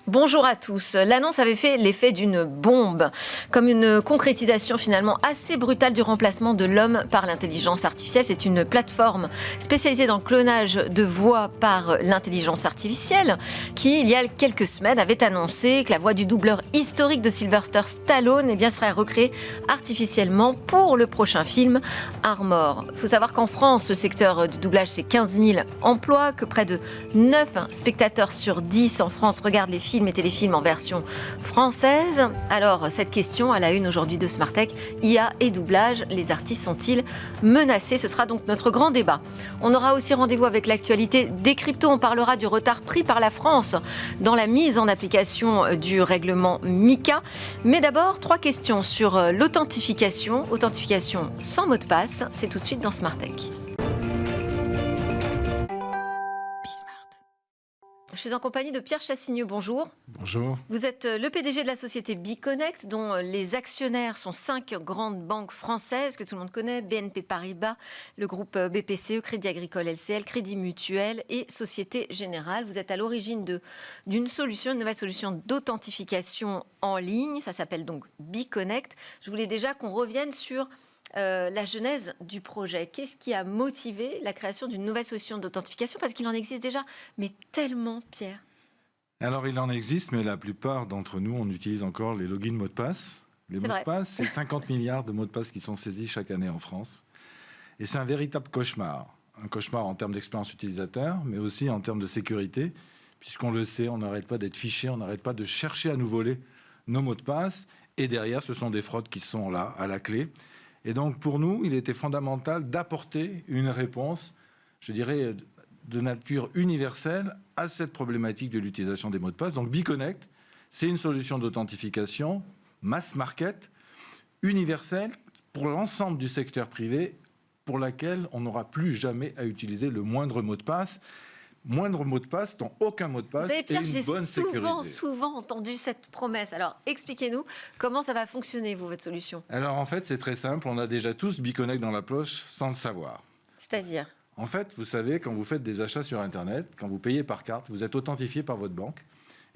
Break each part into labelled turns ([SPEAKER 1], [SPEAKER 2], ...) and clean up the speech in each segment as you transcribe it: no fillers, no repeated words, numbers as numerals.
[SPEAKER 1] Bonjour à tous. L'annonce avait fait l'effet d'une bombe, comme une concrétisation finalement assez brutale du remplacement de l'homme par l'intelligence artificielle. C'est une plateforme spécialisée dans le clonage de voix par l'intelligence artificielle qui, il y a quelques semaines, avait annoncé que la voix du doubleur historique de Sylvester Stallone serait recréée artificiellement pour le prochain film Armor. Il faut savoir qu'en France, le secteur du doublage, c'est 15 000 emplois, que près de 9 spectateurs sur 10 en France regardent les films et téléfilms en version française. Alors, cette question à la une aujourd'hui de Smart Tech, IA et doublage, les artistes sont-ils menacés? Ce sera donc notre grand débat. On aura aussi rendez-vous avec l'actualité des cryptos. On parlera du retard pris par la France dans la mise en application du règlement MiCA. Mais d'abord, 3 questions sur l'authentification. Authentification sans mot de passe, c'est tout de suite dans Smart Tech. Je suis en compagnie de Pierre Chassigneux, bonjour.
[SPEAKER 2] Bonjour.
[SPEAKER 1] Vous êtes le PDG de la société Biconnect, dont les actionnaires sont 5 grandes banques françaises que tout le monde connaît, BNP Paribas, le groupe BPCE, Crédit Agricole LCL, Crédit Mutuel et Société Générale. Vous êtes à l'origine d'une solution, une nouvelle solution d'authentification en ligne, ça s'appelle donc Biconnect. Je voulais déjà qu'on revienne sur la genèse du projet. Qu'est-ce qui a motivé la création d'une nouvelle solution d'authentification? Parce qu'il en existe déjà, mais tellement, Pierre.
[SPEAKER 2] Alors, il en existe, mais la plupart d'entre nous, on utilise encore les logins mots de passe. Les mots de passe, c'est 50 milliards de mots de passe qui sont saisis chaque année en France. Et c'est un véritable cauchemar. Un cauchemar en termes d'expérience utilisateur, mais aussi en termes de sécurité, puisqu'on le sait, on n'arrête pas d'être fiché, on n'arrête pas de chercher à nous voler nos mots de passe. Et derrière, ce sont des fraudes qui sont là, à la clé. Et donc, pour nous, il était fondamental d'apporter une réponse, je dirais, de nature universelle à cette problématique de l'utilisation des mots de passe. Donc, Biconnect, c'est une solution d'authentification mass market, universelle, pour l'ensemble du secteur privé, pour laquelle on n'aura plus jamais à utiliser le moindre mot de passe. Moindre mot de passe, dans aucun mot de passe, et une bonne sécurité.
[SPEAKER 1] J'ai souvent entendu cette promesse. Alors, expliquez-nous comment ça va fonctionner, votre solution.
[SPEAKER 2] Alors, en fait, c'est très simple. On a déjà tous Biconnect dans la poche sans le savoir.
[SPEAKER 1] C'est-à-dire ?
[SPEAKER 2] En fait, vous savez, quand vous faites des achats sur Internet, quand vous payez par carte, vous êtes authentifié par votre banque.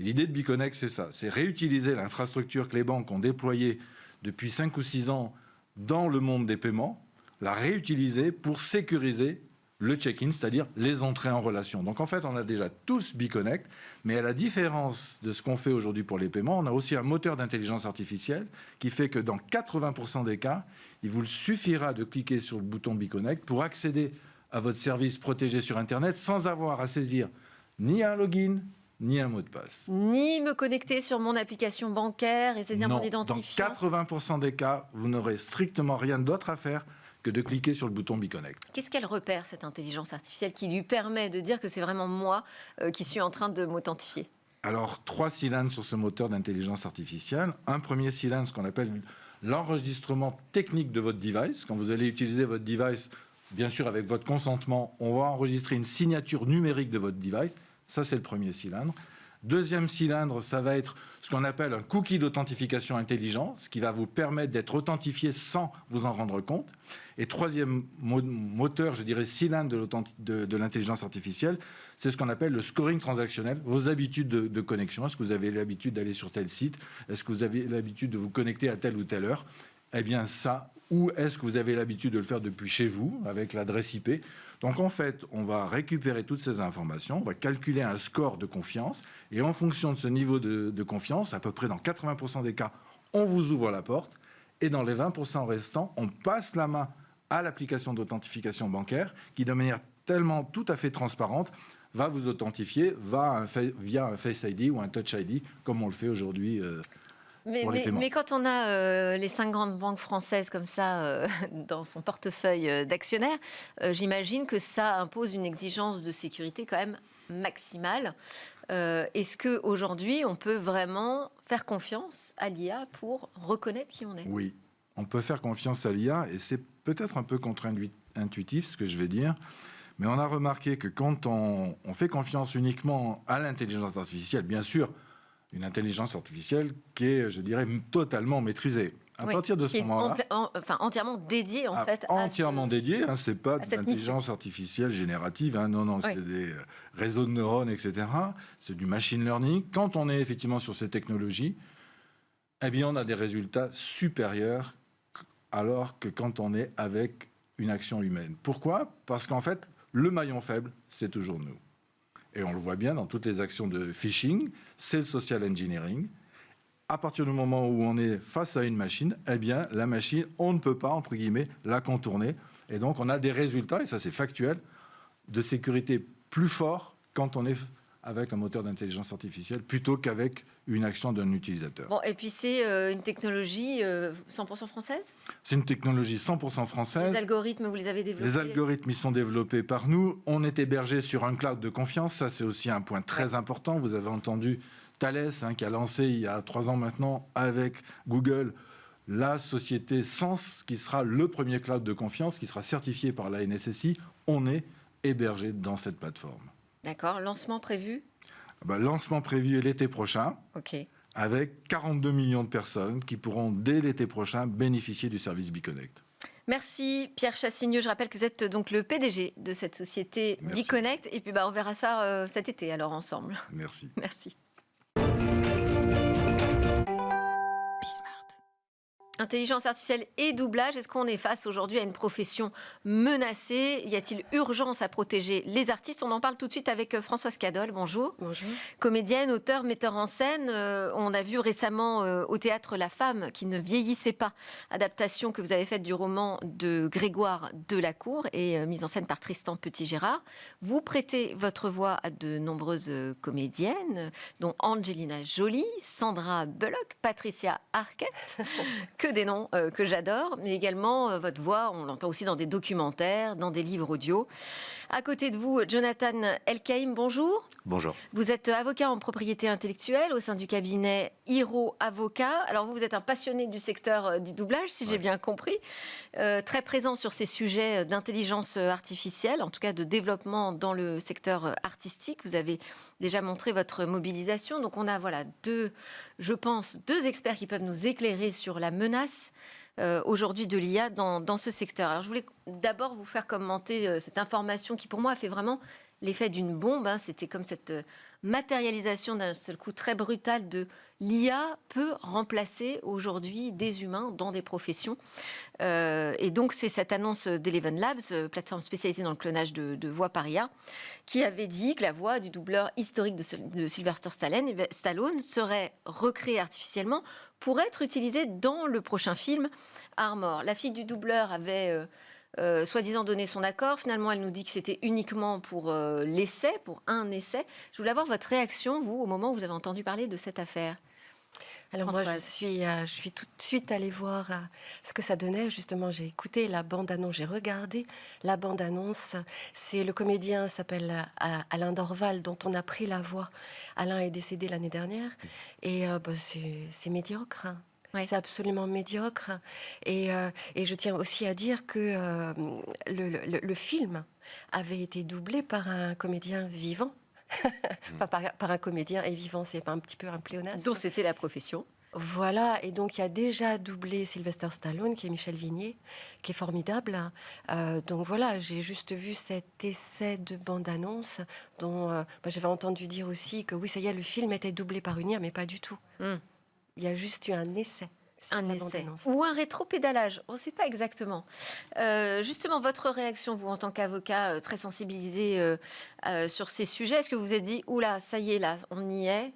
[SPEAKER 2] Et l'idée de Biconnect, c'est ça. C'est réutiliser l'infrastructure que les banques ont déployée depuis 5 ou 6 ans dans le monde des paiements, la réutiliser pour sécuriser le check-in, c'est-à-dire les entrées en relation. Donc en fait, on a déjà tous Biconnect, mais à la différence de ce qu'on fait aujourd'hui pour les paiements, on a aussi un moteur d'intelligence artificielle qui fait que dans 80% des cas, il vous suffira de cliquer sur le bouton Biconnect pour accéder à votre service protégé sur Internet sans avoir à saisir ni un login, ni un mot de passe.
[SPEAKER 1] Ni me connecter sur mon application bancaire et saisir mon identifiant.
[SPEAKER 2] Dans 80% des cas, vous n'aurez strictement rien d'autre à faire que de cliquer sur le bouton Biconnect.
[SPEAKER 1] Qu'est-ce qu'elle repère, cette intelligence artificielle, qui lui permet de dire que c'est vraiment moi qui suis en train de m'authentifier?
[SPEAKER 2] Alors, 3 cylindres sur ce moteur d'intelligence artificielle. Un premier cylindre, ce qu'on appelle l'enregistrement technique de votre device. Quand vous allez utiliser votre device, bien sûr avec votre consentement, on va enregistrer une signature numérique de votre device. Ça, c'est le premier cylindre. Deuxième cylindre, ça va être ce qu'on appelle un cookie d'authentification intelligent, ce qui va vous permettre d'être authentifié sans vous en rendre compte. Et troisième moteur, je dirais cylindre de l'intelligence artificielle, c'est ce qu'on appelle le scoring transactionnel, vos habitudes de connexion. Est-ce que vous avez l'habitude d'aller sur tel site? Est-ce que vous avez l'habitude de vous connecter à telle ou telle heure? Eh bien ça, ou est-ce que vous avez l'habitude de le faire depuis chez vous, avec l'adresse IP? Donc en fait, on va récupérer toutes ces informations, on va calculer un score de confiance, et en fonction de ce niveau de confiance, à peu près dans 80% des cas, on vous ouvre la porte, et dans les 20% restants, on passe la main à l'application d'authentification bancaire, qui de manière tellement tout à fait transparente, va vous authentifier via un Face ID ou un Touch ID, comme on le fait aujourd'hui.
[SPEAKER 1] Mais quand on a les 5 grandes banques françaises comme ça dans son portefeuille d'actionnaires, j'imagine que ça impose une exigence de sécurité quand même maximale. Est-ce qu'aujourd'hui, on peut vraiment faire confiance à l'IA pour reconnaître qui on est?
[SPEAKER 2] Oui, on peut faire confiance à l'IA, et c'est peut-être un peu contre-intuitif ce que je vais dire, mais on a remarqué que quand on fait confiance uniquement à l'intelligence artificielle, bien sûr, une intelligence artificielle qui est, je dirais, totalement maîtrisée. À partir de ce moment-là,
[SPEAKER 1] entièrement dédié en fait.
[SPEAKER 2] Entièrement dédié, hein, c'est pas de l'intelligence
[SPEAKER 1] mission
[SPEAKER 2] artificielle générative, hein, non,
[SPEAKER 1] oui.
[SPEAKER 2] c'est des réseaux de neurones, etc. C'est du machine learning. Quand on est effectivement sur ces technologies, eh bien, on a des résultats supérieurs alors que quand on est avec une action humaine. Pourquoi ? Parce qu'en fait, le maillon faible, c'est toujours nous. Et on le voit bien dans toutes les actions de phishing, c'est le social engineering. À partir du moment où on est face à une machine, eh bien, la machine, on ne peut pas, entre guillemets, la contourner. Et donc, on a des résultats, et ça c'est factuel, de sécurité plus forts quand on est avec un moteur d'intelligence artificielle plutôt qu'avec une action d'un utilisateur.
[SPEAKER 1] Bon, et puis c'est une technologie 100% française ?
[SPEAKER 2] C'est une technologie 100% française.
[SPEAKER 1] Les algorithmes, vous les avez développés ?
[SPEAKER 2] Les algorithmes, ils sont développés par nous. On est hébergé sur un cloud de confiance. Ça, c'est aussi un point très important. Vous avez entendu Thales, hein, qui a lancé il y a 3 ans maintenant avec Google la société Sens, qui sera le premier cloud de confiance, qui sera certifié par la NSSI. On est hébergé dans cette plateforme.
[SPEAKER 1] D'accord. Lancement prévu ?
[SPEAKER 2] Lancement prévu l'été prochain.
[SPEAKER 1] Ok.
[SPEAKER 2] Avec 42 millions de personnes qui pourront, dès l'été prochain, bénéficier du service BeConnect.
[SPEAKER 1] Merci Pierre Chassigneux. Je rappelle que vous êêtre donc le PDG de cette société BeConnect. Et puis on verra ça cet été alors ensemble.
[SPEAKER 2] Merci.
[SPEAKER 1] Merci. Intelligence artificielle et doublage, est-ce qu'on est face aujourd'hui à une profession menacée ? Y a-t-il urgence à protéger les artistes ? On en parle tout de suite avec Françoise Cadol. Bonjour.
[SPEAKER 3] Bonjour.
[SPEAKER 1] Comédienne, auteure, metteur en scène. On a vu récemment au théâtre La Femme qui ne vieillissait pas, adaptation que vous avez faite du roman de Grégoire Delacour et mise en scène par Tristan Petit-Gérard. Vous prêtez votre voix à de nombreuses comédiennes, dont Angelina Jolie, Sandra Bullock, Patricia Arquette, que des noms que j'adore, mais également votre voix, on l'entend aussi dans des documentaires, dans des livres audio. À côté de vous, Jonathan Elkaïm, bonjour.
[SPEAKER 4] Bonjour.
[SPEAKER 1] Vous êtes avocat en propriété intellectuelle au sein du cabinet Hiro Avocat. Alors vous êtes un passionné du secteur du doublage, si j'ai bien compris, très présent sur ces sujets d'intelligence artificielle, en tout cas de développement dans le secteur artistique. Vous avez déjà montré votre mobilisation. Donc on a deux experts qui peuvent nous éclairer sur la menace aujourd'hui de l'IA dans ce secteur. Alors je voulais d'abord vous faire commenter cette information qui pour moi a fait vraiment l'effet d'une bombe. C'était comme cette matérialisation d'un seul coup très brutal de l'IA peut remplacer aujourd'hui des humains dans des professions. Et donc c'est cette annonce d'Eleven Labs, plateforme spécialisée dans le clonage de voix par IA, qui avait dit que la voix du doubleur historique de Sylvester Stallone serait recréée artificiellement pour être utilisée dans le prochain film Armor. La fille du doubleur avait soi-disant donné son accord. Finalement, elle nous dit que c'était uniquement pour l'essai, pour un essai. Je voulais avoir votre réaction, vous, au moment où vous avez entendu parler de cette affaire.
[SPEAKER 3] Alors moi, je suis tout de suite allée voir ce que ça donnait. Justement, j'ai écouté la bande-annonce, j'ai regardé la bande-annonce. C'est le comédien s'appelle Alain Dorval, dont on a pris la voix. Alain est décédé l'année dernière. Et c'est médiocre. Oui. C'est absolument médiocre. Et je tiens aussi à dire que le film avait été doublé par un comédien vivant. Pas par un comédien et vivant, c'est pas un petit peu un pléonasme.
[SPEAKER 1] Donc c'était la profession.
[SPEAKER 3] Voilà, et donc il y a déjà doublé Sylvester Stallone, qui est Michel Vignier, qui est formidable. Donc voilà, j'ai juste vu cet essai de bande-annonce dont j'avais entendu dire aussi que oui, ça y est, le film était doublé par une IA, mais pas du tout. Il y a juste eu un essai.
[SPEAKER 1] Un essai ou un rétropédalage, on ne sait pas exactement. Justement, votre réaction, vous, en tant qu'avocat très sensibilisé sur ces sujets, est-ce que vous vous êtes dit, oula, ça y est, là, on y est ?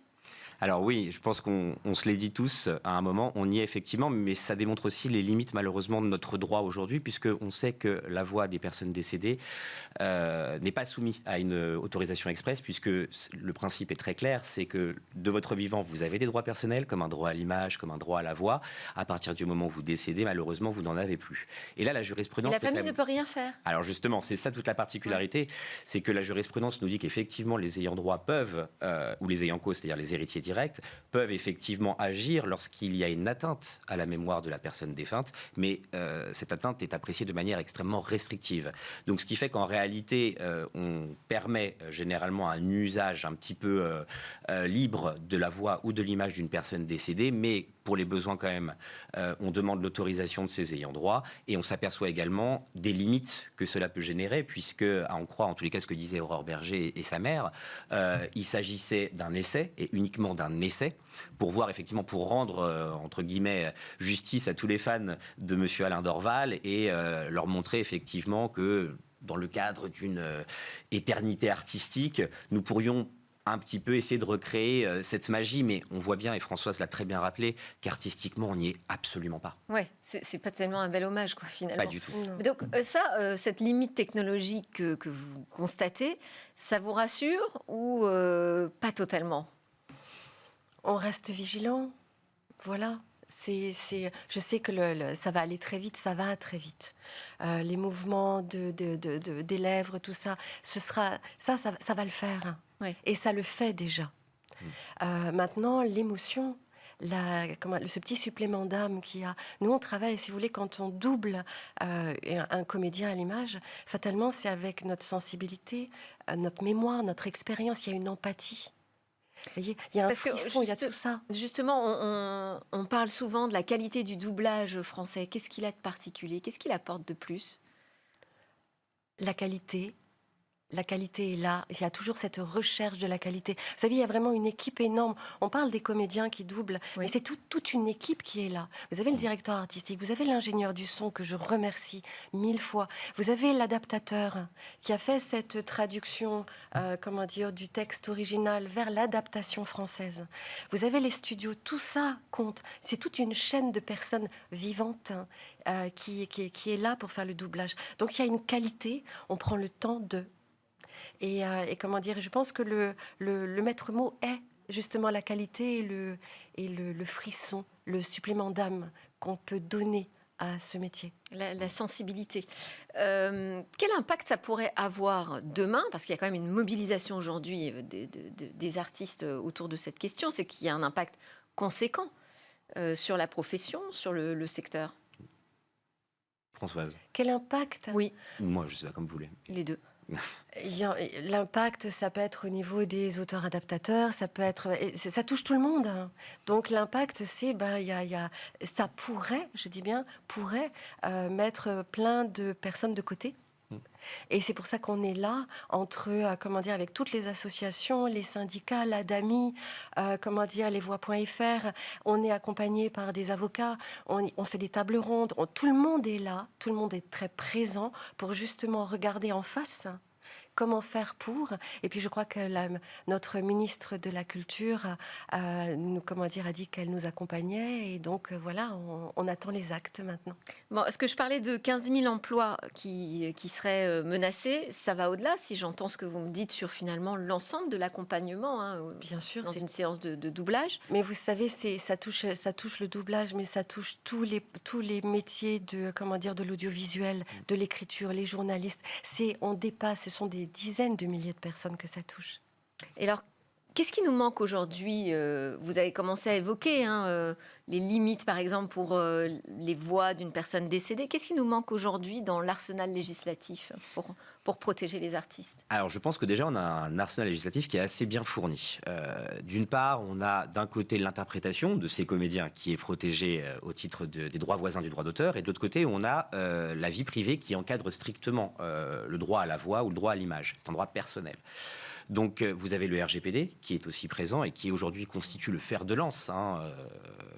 [SPEAKER 4] Alors oui, je pense qu'on se l'est dit tous à un moment, on y est effectivement, mais ça démontre aussi les limites malheureusement de notre droit aujourd'hui, puisqu'on sait que la voix des personnes décédées n'est pas soumise à une autorisation express, puisque le principe est très clair, c'est que de votre vivant, vous avez des droits personnels, comme un droit à l'image, comme un droit à la voix. À partir du moment où vous décédez, malheureusement, vous n'en avez plus. Et là, la jurisprudence...
[SPEAKER 1] Et la famille ne peut rien faire.
[SPEAKER 4] Alors justement, c'est ça toute la particularité, c'est que la jurisprudence nous dit qu'effectivement, les ayants droit peuvent, ou les ayants cause, c'est-à-dire les héritiers directs, peuvent effectivement agir lorsqu'il y a une atteinte à la mémoire de la personne défunte, mais cette atteinte est appréciée de manière extrêmement restrictive. Donc ce qui fait qu'en réalité, on permet généralement un usage un petit peu libre de la voix ou de l'image d'une personne décédée, mais pour les besoins quand même, on demande l'autorisation de ses ayants droit et on s'aperçoit également des limites que cela peut générer, puisque, à en croire en tous les cas ce que disait Aurore Berger et sa mère, il s'agissait d'un essai et uniquement d'un essai pour voir effectivement, pour rendre entre guillemets justice à tous les fans de Monsieur Alain Dorval et leur montrer effectivement que dans le cadre d'une éternité artistique, nous pourrions un petit peu essayer de recréer cette magie, mais on voit bien, et Françoise l'a très bien rappelé, qu'artistiquement, on n'y est absolument pas.
[SPEAKER 1] Ouais, c'est pas tellement un bel hommage, quoi, finalement.
[SPEAKER 4] Pas du tout.
[SPEAKER 1] Mais donc cette limite technologique que vous constatez, ça vous rassure ou pas totalement?
[SPEAKER 3] On reste vigilant, voilà. Je sais que ça va aller très vite, ça va très vite. Les mouvements des lèvres, tout ça, ça va le faire.
[SPEAKER 1] Ouais.
[SPEAKER 3] Et ça le fait déjà. Maintenant, l'émotion, ce petit supplément d'âme qu'il y a. Nous, on travaille, si vous voulez, quand on double un comédien à l'image, fatalement, c'est avec notre sensibilité, notre mémoire, notre expérience, il y a une empathie. Vous voyez, il y a un frisson, il y a tout ça.
[SPEAKER 1] Justement, on parle souvent de la qualité du doublage français. Qu'est-ce qu'il a de particulier? Qu'est-ce qu'il apporte de plus?
[SPEAKER 3] La qualité est là. Il y a toujours cette recherche de la qualité. Vous savez, il y a vraiment une équipe énorme. On parle des comédiens qui doublent,
[SPEAKER 1] oui.
[SPEAKER 3] mais c'est toute une équipe qui est là. Vous avez le directeur artistique, vous avez l'ingénieur du son que je remercie 1000 fois. Vous avez l'adaptateur qui a fait cette traduction, du texte original vers l'adaptation française. Vous avez les studios, tout ça compte. C'est toute une chaîne de personnes vivantes qui est là pour faire le doublage. Donc il y a une qualité, on prend le temps de... Et je pense que le maître mot est justement la qualité et le frisson, le supplément d'âme qu'on peut donner à ce métier.
[SPEAKER 1] La sensibilité. Quel impact ça pourrait avoir demain? Parce qu'il y a quand même une mobilisation aujourd'hui des artistes autour de cette question. C'est qu'il y a un impact conséquent sur la profession, sur le secteur.
[SPEAKER 4] Françoise.
[SPEAKER 3] Quel impact?
[SPEAKER 1] Oui.
[SPEAKER 4] Moi, je sais pas, comme vous voulez.
[SPEAKER 1] Les deux.
[SPEAKER 3] L'impact, ça peut être au niveau des auteurs-adaptateurs, ça peut être, ça touche tout le monde. Donc l'impact, c'est, ça pourrait, je dis bien, mettre plein de personnes de côté. Et c'est pour ça qu'on est là, avec toutes les associations, les syndicats, l'ADAMI, les voix.fr. On est accompagné par des avocats, on fait des tables rondes. Tout le monde est là, tout le monde est très présent pour justement regarder en face comment faire pour. Et puis je crois que notre ministre de la Culture a dit qu'elle nous accompagnait. Et donc voilà, on attend les actes maintenant.
[SPEAKER 1] Bon, est-ce que je parlais de 15 000 emplois qui seraient menacés? Ça va au-delà, si j'entends ce que vous me dites sur finalement l'ensemble de l'accompagnement.
[SPEAKER 3] Bien sûr,
[SPEAKER 1] dans une séance de doublage.
[SPEAKER 3] Mais vous savez, ça touche le doublage, mais ça touche tous les métiers de l'audiovisuel, de l'écriture, les journalistes. On dépasse, ce sont des dizaines de milliers de personnes que ça touche.
[SPEAKER 1] Et alors, qu'est-ce qui nous manque aujourd'hui? Vous avez commencé à évoquer les limites, par exemple, pour les voix d'une personne décédée. Qu'est-ce qui nous manque aujourd'hui dans l'arsenal législatif pour protéger les artistes?
[SPEAKER 4] Alors, je pense que déjà, on a un arsenal législatif qui est assez bien fourni. D'une part, on a d'un côté l'interprétation de ces comédiens qui est protégée au titre des droits voisins du droit d'auteur, et de l'autre côté, on a la vie privée qui encadre strictement le droit à la voix ou le droit à l'image. C'est un droit personnel. Donc, vous avez le RGPD qui est aussi présent et qui aujourd'hui constitue le fer de lance,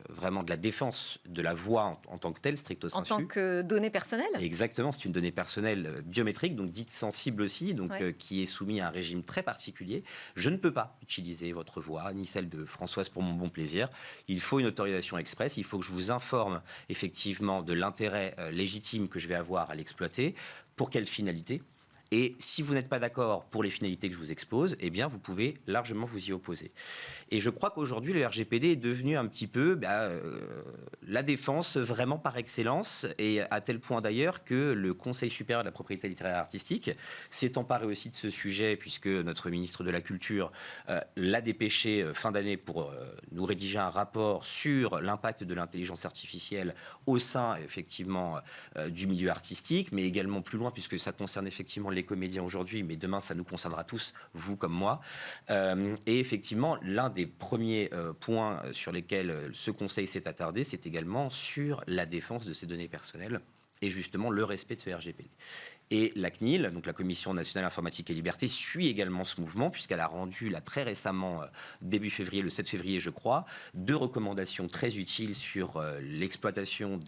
[SPEAKER 4] vraiment de la défense de la voix en tant que telle, stricto sensu.
[SPEAKER 1] En tant que donnée personnelle?
[SPEAKER 4] Exactement, c'est une donnée personnelle biométrique, donc dite sensible aussi, donc qui est soumise à un régime très particulier. Je ne peux pas utiliser votre voix, ni celle de Françoise pour mon bon plaisir. Il faut une autorisation express, il faut que je vous informe effectivement de l'intérêt légitime que je vais avoir à l'exploiter, pour quelle finalité. Et si vous n'êtes pas d'accord pour les finalités que je vous expose, eh bien, vous pouvez largement vous y opposer. Et je crois qu'aujourd'hui, le RGPD est devenu un petit peu la défense vraiment par excellence, et à tel point d'ailleurs que le Conseil supérieur de la propriété littéraire et artistique s'est emparé aussi de ce sujet, puisque notre ministre de la Culture l'a dépêché fin d'année pour nous rédiger un rapport sur l'impact de l'intelligence artificielle au sein, effectivement, du milieu artistique, mais également plus loin, puisque ça concerne effectivement les comédiens aujourd'hui, mais demain, ça nous concernera tous, vous comme moi. Et effectivement, l'un des premiers points sur lesquels ce conseil s'est attardé, c'est également sur la défense de ces données personnelles et justement le respect de ce RGPD. Et la CNIL, donc la Commission nationale informatique et liberté, suit également ce mouvement, puisqu'elle a rendu là, très récemment, début février, le 7 février je crois, 2 recommandations très utiles sur l'exploitation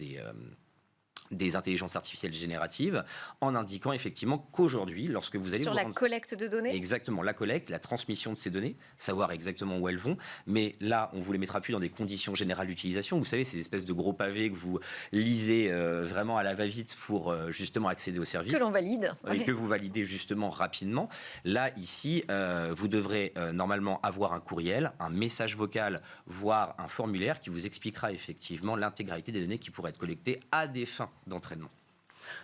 [SPEAKER 4] des intelligences artificielles génératives, en indiquant effectivement qu'aujourd'hui, lorsque vous allez...
[SPEAKER 1] Sur la collecte de données ?
[SPEAKER 4] Exactement, la collecte, la transmission de ces données, savoir exactement où elles vont, mais là, on vous les mettra plus dans des conditions générales d'utilisation. Vous savez, ces espèces de gros pavés que vous lisez vraiment à la va-vite pour justement accéder aux services.
[SPEAKER 1] Que l'on valide.
[SPEAKER 4] Et que vous validez justement rapidement. Là, ici, vous devrez normalement avoir un courriel, un message vocal, voire un formulaire qui vous expliquera effectivement l'intégralité des données qui pourraient être collectées à des fins d'entraînement.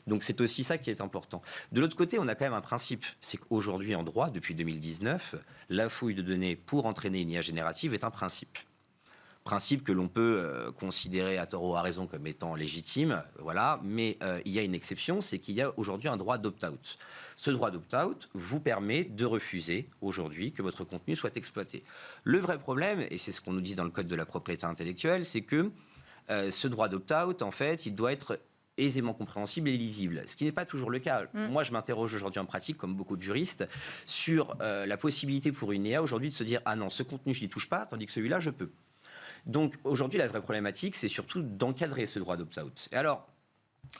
[SPEAKER 4] Donc c'est aussi ça qui est important. De l'autre côté, on a quand même un principe, c'est qu'aujourd'hui en droit, depuis 2019, la fouille de données pour entraîner une IA générative est un principe. Principe que l'on peut considérer à tort ou à raison comme étant légitime, voilà, mais il y a une exception, c'est qu'il y a aujourd'hui un droit d'opt-out. Ce droit d'opt-out vous permet de refuser aujourd'hui que votre contenu soit exploité. Le vrai problème, et c'est ce qu'on nous dit dans le Code de la propriété intellectuelle, c'est que ce droit d'opt-out, en fait, il doit être aisément compréhensible et lisible, ce qui n'est pas toujours le cas. Moi, je m'interroge aujourd'hui en pratique, comme beaucoup de juristes, sur la possibilité pour une IA aujourd'hui de se dire « Ah non, ce contenu, je n'y touche pas, tandis que celui-là, je peux ». Donc, aujourd'hui, la vraie problématique, c'est surtout d'encadrer ce droit d'opt-out. Et alors...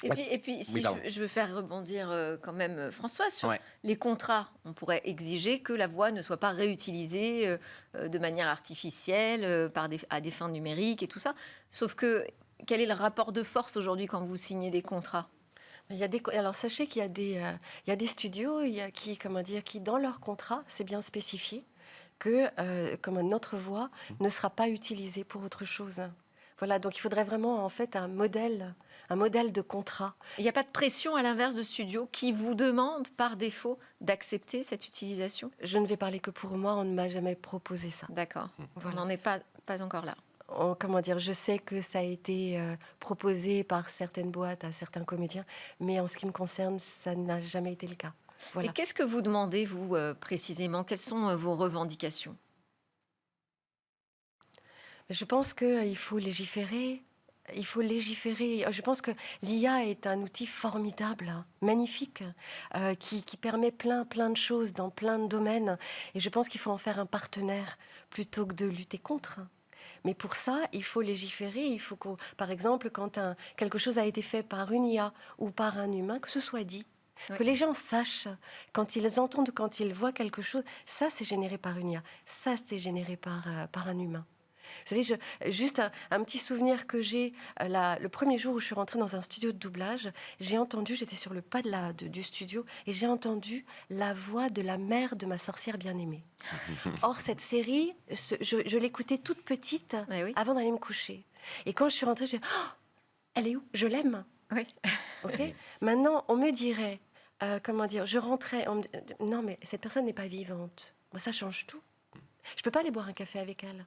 [SPEAKER 1] Et puis si je veux faire rebondir quand même François sur les contrats, on pourrait exiger que la voix ne soit pas réutilisée de manière artificielle à des fins numériques et tout ça. Sauf que quel est le rapport de force aujourd'hui quand vous signez des contrats ?
[SPEAKER 3] Alors sachez qu'il y a des studios qui dans leur contrat, c'est bien spécifié que notre voix ne sera pas utilisée pour autre chose. Voilà, donc il faudrait vraiment en fait un modèle de contrat.
[SPEAKER 1] Il n'y a pas de pression à l'inverse de studios qui vous demandent par défaut d'accepter cette utilisation ?
[SPEAKER 3] Je ne vais parler que pour moi, on ne m'a jamais proposé ça.
[SPEAKER 1] D'accord,
[SPEAKER 3] voilà.
[SPEAKER 1] On n'en est pas encore là.
[SPEAKER 3] Je sais que ça a été proposé par certaines boîtes à certains comédiens, mais en ce qui me concerne, ça n'a jamais été le cas. Voilà.
[SPEAKER 1] Et qu'est-ce que vous demandez, vous, précisément ? Quelles sont vos revendications ?
[SPEAKER 3] Je pense qu'il faut légiférer. Je pense que l'IA est un outil formidable, magnifique, qui permet plein de choses dans plein de domaines. Et je pense qu'il faut en faire un partenaire plutôt que de lutter contre. Mais pour ça, il faut légiférer. Il faut par exemple, quand quelque chose a été fait par une IA ou par un humain, que ce soit dit. Oui. Que les gens sachent, quand ils entendent, quand ils voient quelque chose, ça c'est généré par une IA, ça c'est généré par un humain. Vous savez, juste un petit souvenir que j'ai, le premier jour où je suis rentrée dans un studio de doublage, j'étais sur le pas du studio, et j'ai entendu la voix de la mère de ma sorcière bien-aimée. Or, cette série, je l'écoutais toute petite avant d'aller me coucher. Et quand je suis rentrée, je me suis dit, oh, elle est où ? Je l'aime.
[SPEAKER 1] Oui.
[SPEAKER 3] Okay. Maintenant, on me dirait, je rentrais, non mais cette personne n'est pas vivante. Moi, ça change tout. Je peux pas aller boire un café avec elle.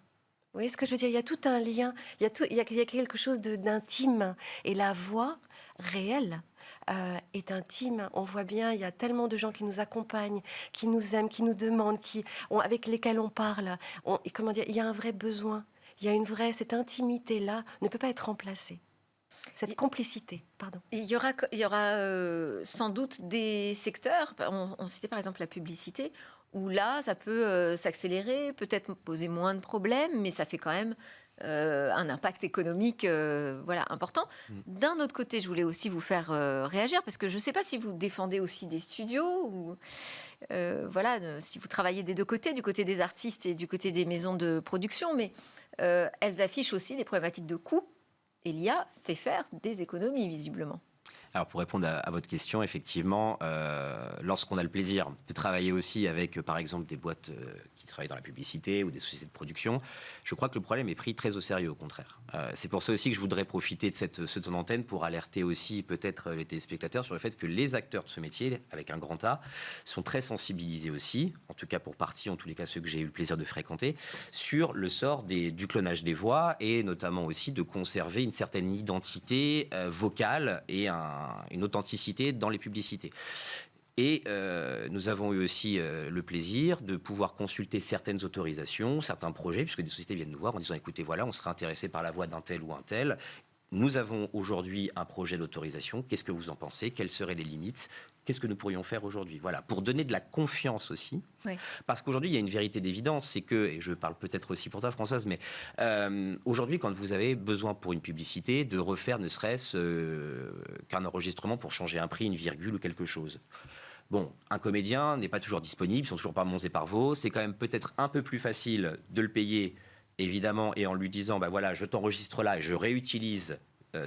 [SPEAKER 3] Vous voyez ce que je veux dire ? Il y a tout un lien, il y a quelque chose d'intime. Et la voix réelle est intime. On voit bien, il y a tellement de gens qui nous accompagnent, qui nous aiment, qui nous demandent, avec lesquels on parle. Il y a un vrai besoin. Cette intimité-là ne peut pas être remplacée. Cette complicité, pardon.
[SPEAKER 1] Il y aura sans doute des secteurs, on citait par exemple la publicité, où là, ça peut s'accélérer, peut-être poser moins de problèmes, mais ça fait quand même un impact économique important. D'un autre côté, je voulais aussi vous faire réagir, parce que je ne sais pas si vous défendez aussi des studios, ou si vous travaillez des deux côtés, du côté des artistes et du côté des maisons de production, mais elles affichent aussi des problématiques de coûts, et l'IA fait faire des économies, visiblement.
[SPEAKER 4] Alors pour répondre à votre question, effectivement, lorsqu'on a le plaisir de travailler aussi avec, par exemple, des boîtes qui travaillent dans la publicité ou des sociétés de production, je crois que le problème est pris très au sérieux, au contraire. C'est pour ça aussi que je voudrais profiter de ce temps d'antenne pour alerter aussi peut-être les téléspectateurs sur le fait que les acteurs de ce métier, avec un grand A, sont très sensibilisés aussi, en tout cas pour partie, en tous les cas ceux que j'ai eu le plaisir de fréquenter, sur le sort du clonage des voix et notamment aussi de conserver une certaine identité vocale et une authenticité dans les publicités. Et nous avons eu aussi le plaisir de pouvoir consulter certaines autorisations, certains projets, puisque des sociétés viennent nous voir en disant, écoutez, voilà, on serait intéressé par la voie d'un tel ou un tel. Nous avons aujourd'hui un projet d'autorisation. Qu'est-ce que vous en pensez? Quelles seraient les limites? Qu'est-ce que nous pourrions faire aujourd'hui? Voilà, pour donner de la confiance aussi.
[SPEAKER 1] Oui.
[SPEAKER 4] Parce qu'aujourd'hui, il y a une vérité d'évidence, c'est que, et je parle peut-être aussi pour toi, Françoise, mais aujourd'hui, quand vous avez besoin pour une publicité de refaire ne serait-ce qu'un enregistrement pour changer un prix, une virgule ou quelque chose. Bon, un comédien n'est pas toujours disponible, ils sont toujours pas Mons et Parvaux. C'est quand même peut-être un peu plus facile de le payer, évidemment, et en lui disant, bah voilà, je t'enregistre là et je réutilise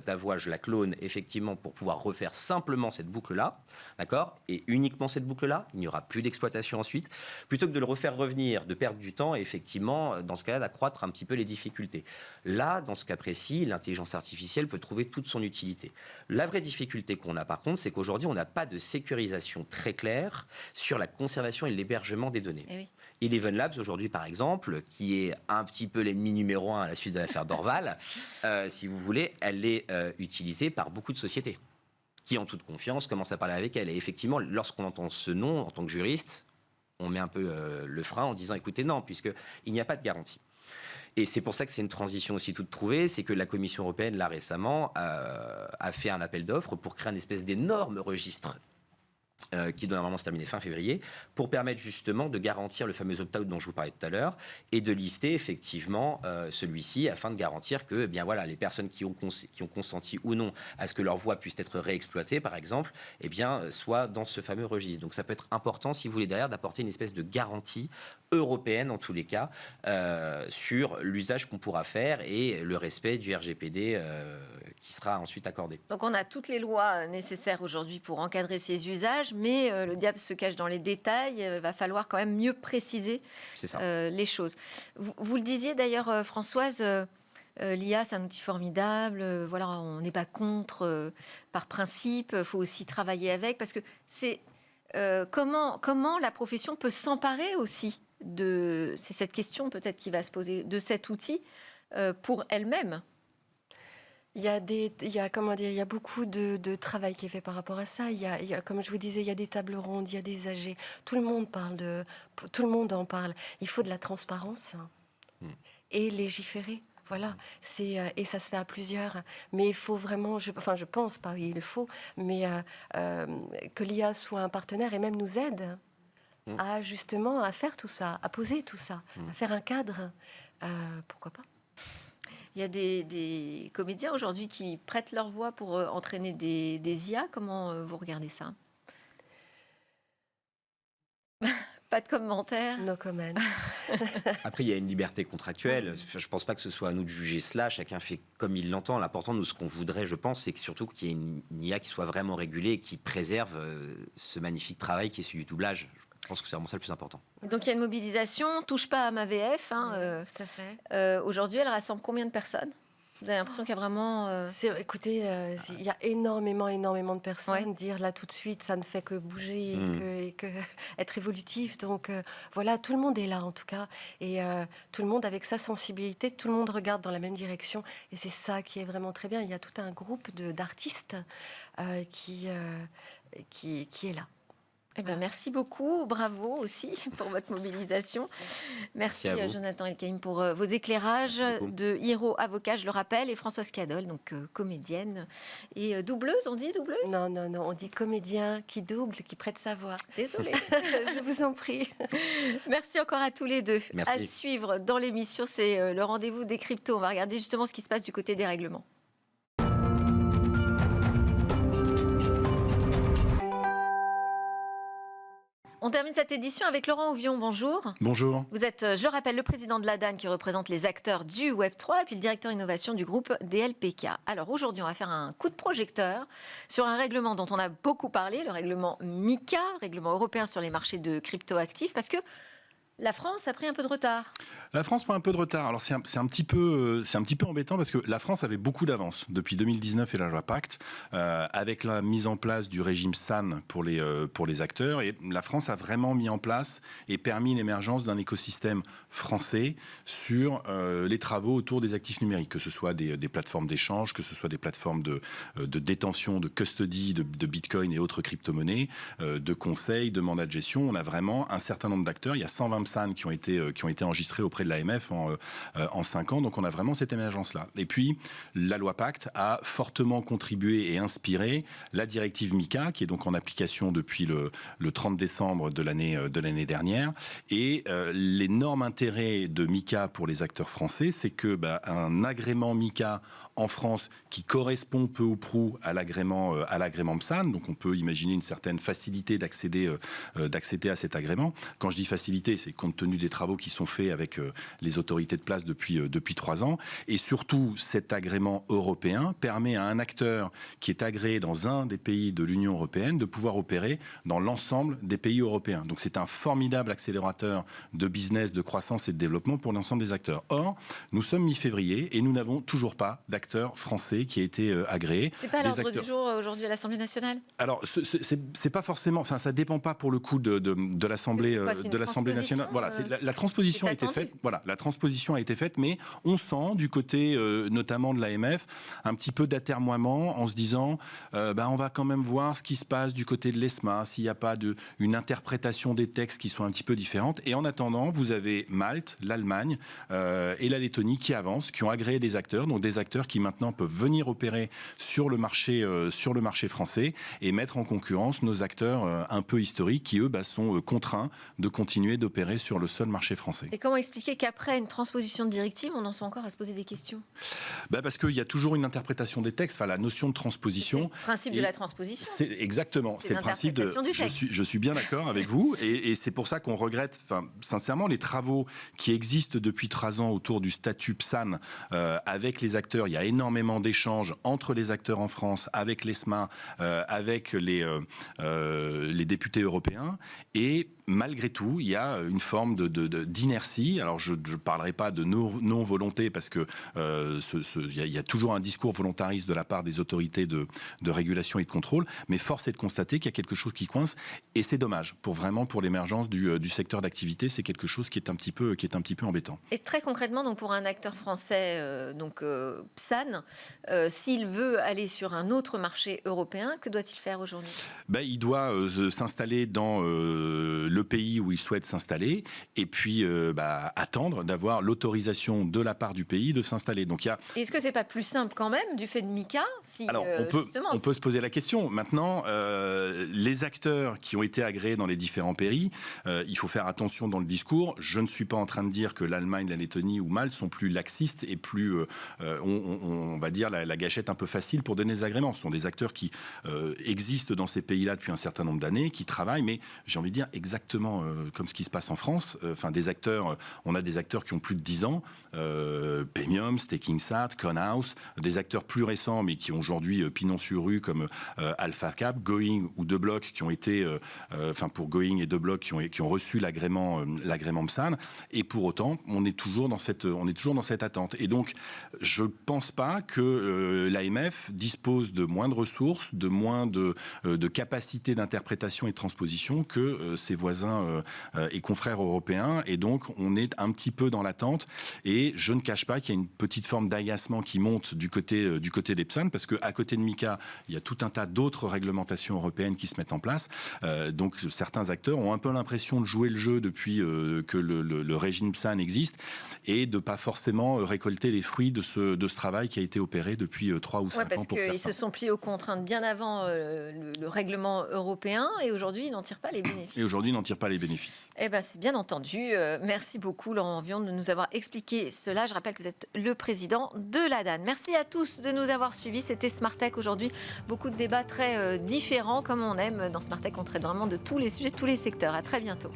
[SPEAKER 4] ta voix, je la clone effectivement pour pouvoir refaire simplement cette boucle-là, d'accord? Et uniquement cette boucle-là, il n'y aura plus d'exploitation ensuite, plutôt que de le refaire revenir, de perdre du temps et effectivement, dans ce cas-là, d'accroître un petit peu les difficultés. Là, dans ce cas précis, l'intelligence artificielle peut trouver toute son utilité. La vraie difficulté qu'on a par contre, c'est qu'aujourd'hui, on n'a pas de sécurisation très claire sur la conservation et l'hébergement des données.
[SPEAKER 1] Eh oui.
[SPEAKER 4] Eleven Labs, aujourd'hui, par exemple, qui est un petit peu l'ennemi numéro 1 à la suite de l'affaire Dorval, si vous voulez, elle est utilisée par beaucoup de sociétés qui, en toute confiance, commencent à parler avec elle. Et effectivement, lorsqu'on entend ce nom, en tant que juriste, on met un peu le frein en disant, écoutez, non, puisqu'il n'y a pas de garantie. Et c'est pour ça que c'est une transition aussi toute trouvée, c'est que la Commission européenne, là, récemment, a fait un appel d'offres pour créer une espèce d'énorme registre qui doit normalement se terminer fin février, pour permettre justement de garantir le fameux opt-out dont je vous parlais tout à l'heure, et de lister effectivement celui-ci, afin de garantir que, eh bien voilà, les personnes qui ont consenti ou non à ce que leur voix puisse être réexploitée, par exemple, eh bien, soient dans ce fameux registre. Donc ça peut être important, si vous voulez, derrière, d'apporter une espèce de garantie européenne, en tous les cas, sur l'usage qu'on pourra faire et le respect du RGPD qui sera ensuite accordé.
[SPEAKER 1] Donc on a toutes les lois nécessaires aujourd'hui pour encadrer ces usages, mais le diable se cache dans les détails. Il va falloir quand même mieux préciser les choses. Vous le disiez d'ailleurs, Françoise, l'IA, c'est un outil formidable. Voilà, on n'est pas contre par principe. Il faut aussi travailler avec, parce que c'est comment la profession peut s'emparer aussi c'est cette question peut-être qui va se poser de cet outil pour elle-même.
[SPEAKER 3] Il y a beaucoup de travail qui est fait par rapport à ça. Comme je vous disais, il y a des tables rondes, il y a des AG. Tout le monde en parle. Il faut de la transparence et légiférer. Voilà, et ça se fait à plusieurs. Mais il faut vraiment, je pense pas, il faut, mais que l'IA soit un partenaire et même nous aide à justement à faire tout ça, à poser tout ça, à faire un cadre. Pourquoi pas?
[SPEAKER 1] Il y a des comédiens aujourd'hui qui prêtent leur voix pour entraîner des IA. Comment vous regardez ça? Pas de commentaires.
[SPEAKER 3] No comment.
[SPEAKER 4] Après, il y a une liberté contractuelle. Je ne pense pas que ce soit à nous de juger cela. Chacun fait comme il l'entend. L'important, nous, ce qu'on voudrait, je pense, c'est surtout qu'il y ait une IA qui soit vraiment régulée et qui préserve ce magnifique travail qui est celui du doublage. Je pense que c'est vraiment ça le plus important.
[SPEAKER 1] Donc, il y a une mobilisation. Touche pas à ma VF.
[SPEAKER 3] Tout à fait.
[SPEAKER 1] Aujourd'hui, elle rassemble combien de personnes? Vous avez l'impression qu'il y a vraiment...
[SPEAKER 3] Écoutez, il y a énormément de personnes. Ouais. Dire là tout de suite, ça ne fait que bouger et que être évolutif. Donc voilà, tout le monde est là en tout cas. Et tout le monde avec sa sensibilité, tout le monde regarde dans la même direction. Et c'est ça qui est vraiment très bien. Il y a tout un groupe d'artistes qui est là.
[SPEAKER 1] Eh bien, merci beaucoup, bravo aussi pour votre mobilisation. Merci Jonathan Elkaïm pour vos éclairages de Hiro Avocat, je le rappelle, et Françoise Cadol, donc comédienne et doubleuse, on dit doubleuse?
[SPEAKER 3] Non, on dit comédien qui double, qui prête sa voix.
[SPEAKER 1] Désolée.
[SPEAKER 3] Je vous en prie.
[SPEAKER 1] Merci encore à tous les deux.
[SPEAKER 4] Merci.
[SPEAKER 1] À suivre dans l'émission, c'est le rendez-vous des cryptos. On va regarder justement ce qui se passe du côté des règlements. On termine cette édition avec Laurent Ouvion. Bonjour.
[SPEAKER 5] Bonjour.
[SPEAKER 1] Vous êtes, je le rappelle, le président de l'ADAN qui représente les acteurs du Web3 et puis le directeur innovation du groupe DLPK. Alors aujourd'hui, on va faire un coup de projecteur sur un règlement dont on a beaucoup parlé, le règlement MiCA, règlement européen sur les marchés de crypto-actifs, parce que La France a pris un peu de retard.
[SPEAKER 5] La France prend un peu de retard. Alors c'est un petit peu embêtant parce que la France avait beaucoup d'avance depuis 2019 et la loi Pacte, avec la mise en place du régime SAN pour les acteurs. Et la France a vraiment mis en place et permis l'émergence d'un écosystème français sur les travaux autour des actifs numériques, que ce soit des plateformes d'échange, que ce soit des plateformes de détention, de custody, de bitcoin et autres crypto-monnaies, de conseils, de mandats de gestion. On a vraiment un certain nombre d'acteurs. Il y a 120 SAN qui ont été enregistrés auprès de l'AMF en 5 ans. Donc on a vraiment cette émergence-là. Et puis, la loi Pacte a fortement contribué et inspiré la directive MiCA, qui est donc en application depuis le 30 décembre de l'année dernière. Et l'énorme intérêt de MiCA pour les acteurs français, c'est que un agrément MiCA en France qui correspond peu ou prou à l'agrément PSAN, donc on peut imaginer une certaine facilité d'accéder à cet agrément. Quand je dis facilité, c'est compte tenu des travaux qui sont faits avec les autorités de place depuis 3 ans. Et surtout, cet agrément européen permet à un acteur qui est agréé dans un des pays de l'Union européenne de pouvoir opérer dans l'ensemble des pays européens. Donc c'est un formidable accélérateur de business, de croissance et de développement pour l'ensemble des acteurs. Or, nous sommes mi-février et nous n'avons toujours pas d'acteur français qui a été agréé.
[SPEAKER 1] C'est pas à l'ordre du jour aujourd'hui à l'Assemblée nationale ?
[SPEAKER 5] Alors, c'est pas forcément, enfin, ça dépend pas pour le coup de l'Assemblée nationale. Voilà, la transposition a été faite. Voilà, la transposition a été faite, mais on sent du côté notamment de l'AMF un petit peu d'atermoiement en se disant, on va quand même voir ce qui se passe du côté de l'ESMA, s'il n'y a pas une interprétation des textes qui soit un petit peu différente. Et en attendant, vous avez Malte, l'Allemagne et la Lettonie qui avancent, qui ont agréé des acteurs, donc des acteurs qui maintenant peuvent venir opérer sur le marché français et mettre en concurrence nos acteurs un peu historiques qui, eux, sont contraints de continuer d'opérer sur le seul marché français.
[SPEAKER 1] Et comment expliquer qu'après une transposition de directive, on en soit encore à se poser des questions ?
[SPEAKER 5] Parce qu'il y a toujours une interprétation des textes, la notion de transposition.
[SPEAKER 1] C'est le principe de la transposition.
[SPEAKER 5] Exactement, c'est le principe de... Je suis bien d'accord avec vous et c'est pour ça qu'on regrette, sincèrement, les travaux qui existent depuis 3 ans autour du statut PSAN avec les acteurs. Il y a énormément d'échanges entre les acteurs en France, avec l'ESMA, avec les députés européens et malgré tout, il y a une forme d'inertie. Alors, je ne parlerai pas de non-volonté parce que il y a toujours un discours volontariste de la part des autorités de régulation et de contrôle, mais force est de constater qu'il y a quelque chose qui coince et c'est dommage. Pour l'émergence du secteur d'activité, c'est quelque chose qui est un petit peu embêtant.
[SPEAKER 1] Et très concrètement, donc pour un acteur français, PSAN, s'il veut aller sur un autre marché européen, que doit-il faire aujourd'hui ?
[SPEAKER 5] Il doit s'installer dans le pays où il souhaite s'installer et puis attendre d'avoir l'autorisation de la part du pays de s'installer. Donc,
[SPEAKER 1] est-ce que c'est pas plus simple quand même du fait de MiCA
[SPEAKER 5] Alors, on peut se poser la question. Maintenant, les acteurs qui ont été agréés dans les différents pays, il faut faire attention dans le discours. Je ne suis pas en train de dire que l'Allemagne, la Lettonie ou Malte sont plus laxistes et plus, on va dire, la gâchette un peu facile pour donner des agréments. Ce sont des acteurs qui existent dans ces pays-là depuis un certain nombre d'années, qui travaillent, mais j'ai envie de dire exactement comme ce qui se passe en France. On a des acteurs qui ont plus de 10 ans, Pemium, StakingSat, Conhouse, des acteurs plus récents mais qui ont aujourd'hui pignon sur rue comme AlphaCap, Going ou Deblock qui ont été, pour Going et Deblock qui ont reçu l'agrément PSAN. Et pour autant, on est toujours dans cette attente. Et donc, je pense pas que l'AMF dispose de moins de ressources, de moins de capacité d'interprétation et de transposition que ses voisins et confrères européens. Et donc, on est un petit peu dans l'attente. Et je ne cache pas qu'il y a une petite forme d'agacement qui monte du côté des PSAN, parce qu'à côté de MiCA, il y a tout un tas d'autres réglementations européennes qui se mettent en place. Donc, certains acteurs ont un peu l'impression de jouer le jeu depuis que le régime PSAN existe et de ne pas forcément récolter les fruits de ce travail qui a été opéré depuis 3 ou 5 ans pour certains.
[SPEAKER 1] Parce qu'ils se sont pliés aux contraintes bien avant le règlement européen et aujourd'hui, ils n'en tirent pas les bénéfices. C'est bien entendu. Merci beaucoup, Laurent Vion, de nous avoir expliqué cela. Je rappelle que vous êtes le président de l'ADAN. Merci à tous de nous avoir suivis. C'était Smart Tech aujourd'hui. Beaucoup de débats très différents, comme on aime. Dans Smart Tech, on traite vraiment de tous les sujets, de tous les secteurs. À très bientôt.